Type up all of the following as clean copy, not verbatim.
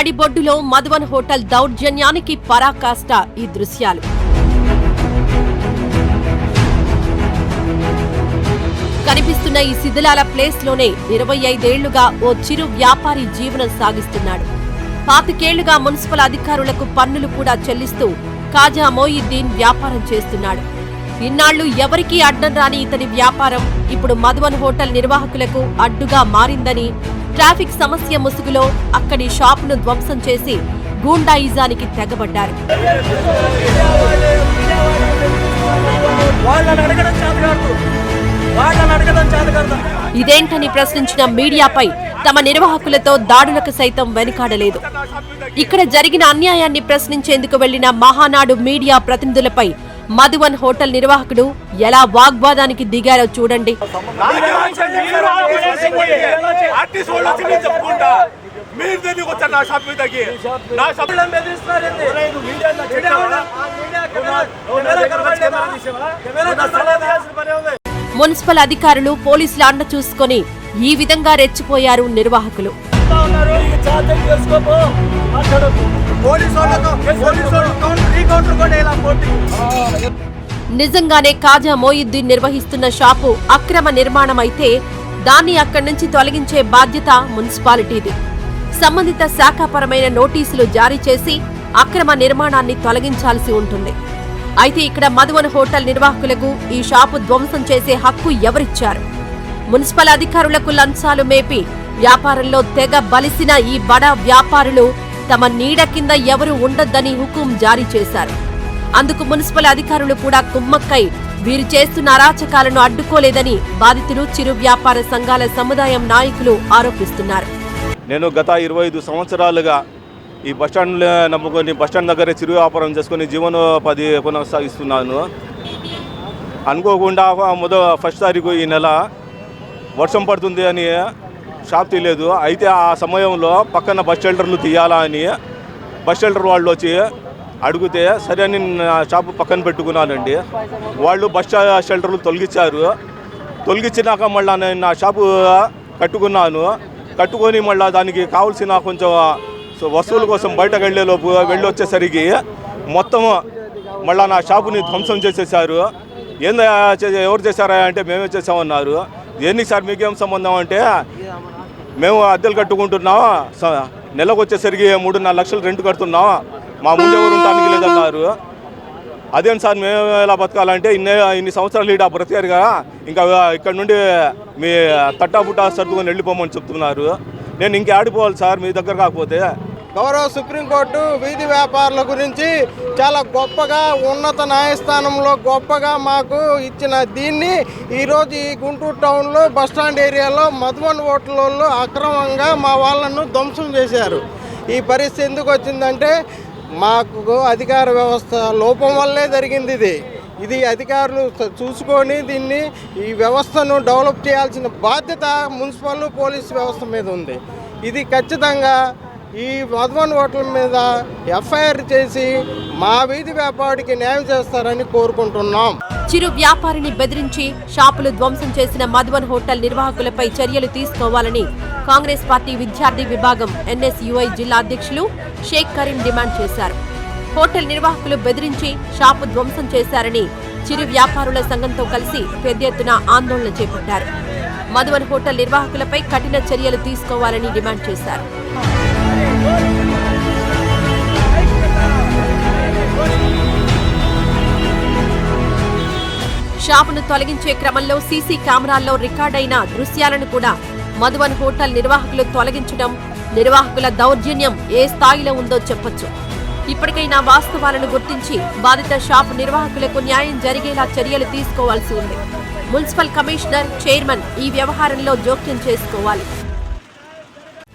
నడిబొడ్డులో Madhuvan hotel దౌర్జన్యానికి పరాకాష్ట ఈ దృశ్యాలు. కనిపిస్తున్న ఈ శిథిలాల ప్లేస్ లోనే 25 ఏళ్లుగా ఓ చిరు వ్యాపారి జీవనం సాగిస్తున్నాడు. 25 ఏళ్లుగా మున్సిపల్ అధికారులకు పన్నులు కూడా చెల్లిస్తూ ఖాజా మొయిద్దీన్ వ్యాపారం చేస్తున్నాడు. ఇన్నాళ్లు ఎవరికీ అడ్డం రాని ఇతని వ్యాపారం ఇప్పుడు మధువన్ హోటల్ నిర్వాహకులకు అడ్డుగా మారిందని, ట్రాఫిక్ సమస్య ముసుగులో అక్కడి షాపును ధ్వంసం చేసి గూండాయిజానికి తెగబడ్డారు. ఇదేంటని ప్రశ్నించిన మీడియాపై తమ నిర్వాహకులతో దాడులకు సైతం వెనుకాడలేదు. ఇక్కడ జరిగిన అన్యాయాన్ని ప్రశ్నించేందుకు వెళ్లిన మహానాడు మీడియా ప్రతినిధులపై మధువన్ హోటల్ నిర్వాహకుడు ఎలా వాగ్వాదానికి దిగారో చూడండి. మున్సిపల్ అధికారులు పోలీసుల అండ చూసుకొని ఈ విధంగా రెచ్చిపోయారు నిర్వాహకులు. నిజంగానే ఖాజా మొయిద్దీన్ నిర్వహిస్తున్న షాపు అక్రమ నిర్మాణం అయితే దాన్ని అక్కడి నుంచి తొలగించే బాధ్యత మున్సిపాలిటీది. సంబంధిత శాఖాపరమైన నోటీసులు జారీ చేసి అక్రమ నిర్మాణాన్ని తొలగించాల్సి ఉంటుంది. అయితే ఇక్కడ మధువన్ హోటల్ నిర్వాహకులకు ఈ షాపు ధ్వంసం చేసే హక్కు ఎవరిచ్చారు? మున్సిపల్ అధికారులకు లంచాలు మేపి వ్యాపారంలో తెగ బలిసిన ఈ బడా వ్యాపారులు తమ నీడ కింద ఎవరు ఉండొద్దని హుకుం జారీ చేశారు. అందుకు మున్సిపల్ అధికారులు కూడా కుమ్మక్కై వీరు చేస్తున్న అరాచకాలను అడ్డుకోలేదని బాధితులు, చిరు వ్యాపార సంఘాల సముదాయం నాయకులు ఆరోపిస్తున్నారు. నేను గత 25 సంవత్సరాలుగా ఈ బస్టాండ్ నమ్ముకొని బస్టాండ్ దగ్గరే చిరు వ్యాపారం చేసుకుని జీవనోపాధి కొనసాగిస్తున్నాను. అనుకోకుండా ఫస్ట్ తారీఖు ఈ నెల వర్షం పడుతుంది అని షాప్ తీయలేదు. అయితే ఆ సమయంలో పక్కన బస్ షెల్టర్లు తీయాలా అని బస్ షెల్టర్ వాళ్ళు వచ్చి అడిగితే సరే అని షాపు పక్కన పెట్టుకున్నానండి. వాళ్ళు బస్ షెల్టర్లు తొలగించారు. తొలగించినాక మళ్ళీ నేను నా షాపు కట్టుకున్నాను. కట్టుకొని మళ్ళీ దానికి కావాల్సిన కొంచెం వస్తువుల కోసం బయటకు వెళ్ళి వచ్చేసరికి మొత్తం మళ్ళీ నా షాపుని ధ్వంసం చేసేసారు. ఎవరు చేశారా అంటే మేమే చేసామన్నారు. దేనికి సార్ మీకేం సంబంధం అంటే మేము అద్దెలు కట్టుకుంటున్నాం, నెలకు వచ్చేసరికి 3-4 లక్షలు రెంట్ కడుతున్నాం, మా ముందు ఎవరు ఉండడానికి లేదన్నారు. అదేంటి సార్ మేము ఎలా బతకాలంటే ఇన్ని సంవత్సరాలు ఈడ బ్రతికారుగా ఇంకా ఇక్కడ నుండి మీ తట్టాబుట్టా సర్దుకొని వెళ్ళిపోమని చెప్తున్నారు. నేను ఇంకే ఆడిపోవాలి సార్ మీ దగ్గర కాకపోతే. గౌరవ సుప్రీంకోర్టు వీధి వ్యాపారుల గురించి చాలా గొప్పగా ఉన్నత న్యాయస్థానంలో గొప్పగా మాకు ఇచ్చిన దీన్ని ఈరోజు ఈ గుంటూరు టౌన్లో బస్టాండ్ ఏరియాలో మధువన్ హోటల్లో అక్రమంగా మా వాళ్ళను ధ్వంసం చేశారు. ఈ పరిస్థితి ఎందుకు వచ్చిందంటే మాకు అధికార వ్యవస్థ లోపం వల్లే జరిగింది. ఇది అధికారులు చూసుకొని దీన్ని ఈ వ్యవస్థను డెవలప్ చేయాల్సిన బాధ్యత మున్సిపల్ పోలీస్ వ్యవస్థ మీద ఉంది. ఇది ఖచ్చితంగా ఈ మధువన్ హోటల్ మీద ఎఫ్ఐఆర్ చేసి మా వీధి వ్యాపారికి న్యాయం చేస్తారని కోరుకుంటున్నాం. చిరు వ్యాపారిని బెదిరించి షాపులు ధ్వంసం చేసిన మధువన్ హోటల్ నిర్వాహకులపై చర్యలు తీసుకోవాలని కాంగ్రెస్ పార్టీ విద్యార్థి విభాగం NSUI జిల్లా అధ్యక్షులు షేక్ కరీం డిమాండ్ చేశారు. హోటల్ నిర్వాహకులు బెదిరించి షాపు ధ్వంసం చేశారని చిరు వ్యాపారుల సంఘంతో కలిసి పెద్ద ఎత్తున ఆందోళన చేపట్టారు. మధువన్ హోటల్ నిర్వాహకులపై కఠిన చర్యలు తీసుకోవాలని డిమాండ్ చేశారు. షాపును తొలగించే క్రమంలో సీసీ కెమెరాల్లో రికార్డైన దృశ్యాలను కూడా మధువన్ హోటల్ నిర్వాహకులు తొలగించడం నిర్వాహకుల దౌర్జన్యం ఏ స్థాయిలో ఉందో చెప్పొచ్చు. ఇప్పటికైనా వాస్తవాలను గుర్తించి బాధిత షాపు నిర్వాహకులకు న్యాయం జరిగేలా చర్యలు తీసుకోవాల్సి ఉంది. మున్సిపల్ కమిషనర్, చైర్మన్ ఈ వ్యవహారంలో జోక్యం చేసుకోవాలి.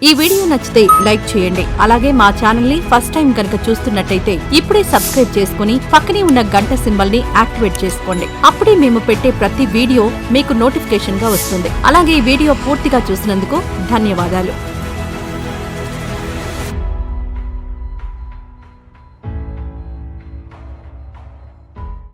ఈ వీడియో నచ్చితే లైక్ చేయండి. అలాగే మా ఛానల్ ని ఫస్ట్ టైం కనుక చూస్తున్నట్టయితే ఇప్పుడే సబ్స్క్రైబ్ చేసుకుని పక్కనే ఉన్న గంట సింబల్ ని యాక్టివేట్ చేసుకోండి. అప్పుడే మేము పెట్టే ప్రతి వీడియో మీకు నోటిఫికేషన్ గా వస్తుంది. అలాగే ఈ వీడియో పూర్తిగా చూసినందుకు ధన్యవాదాలు.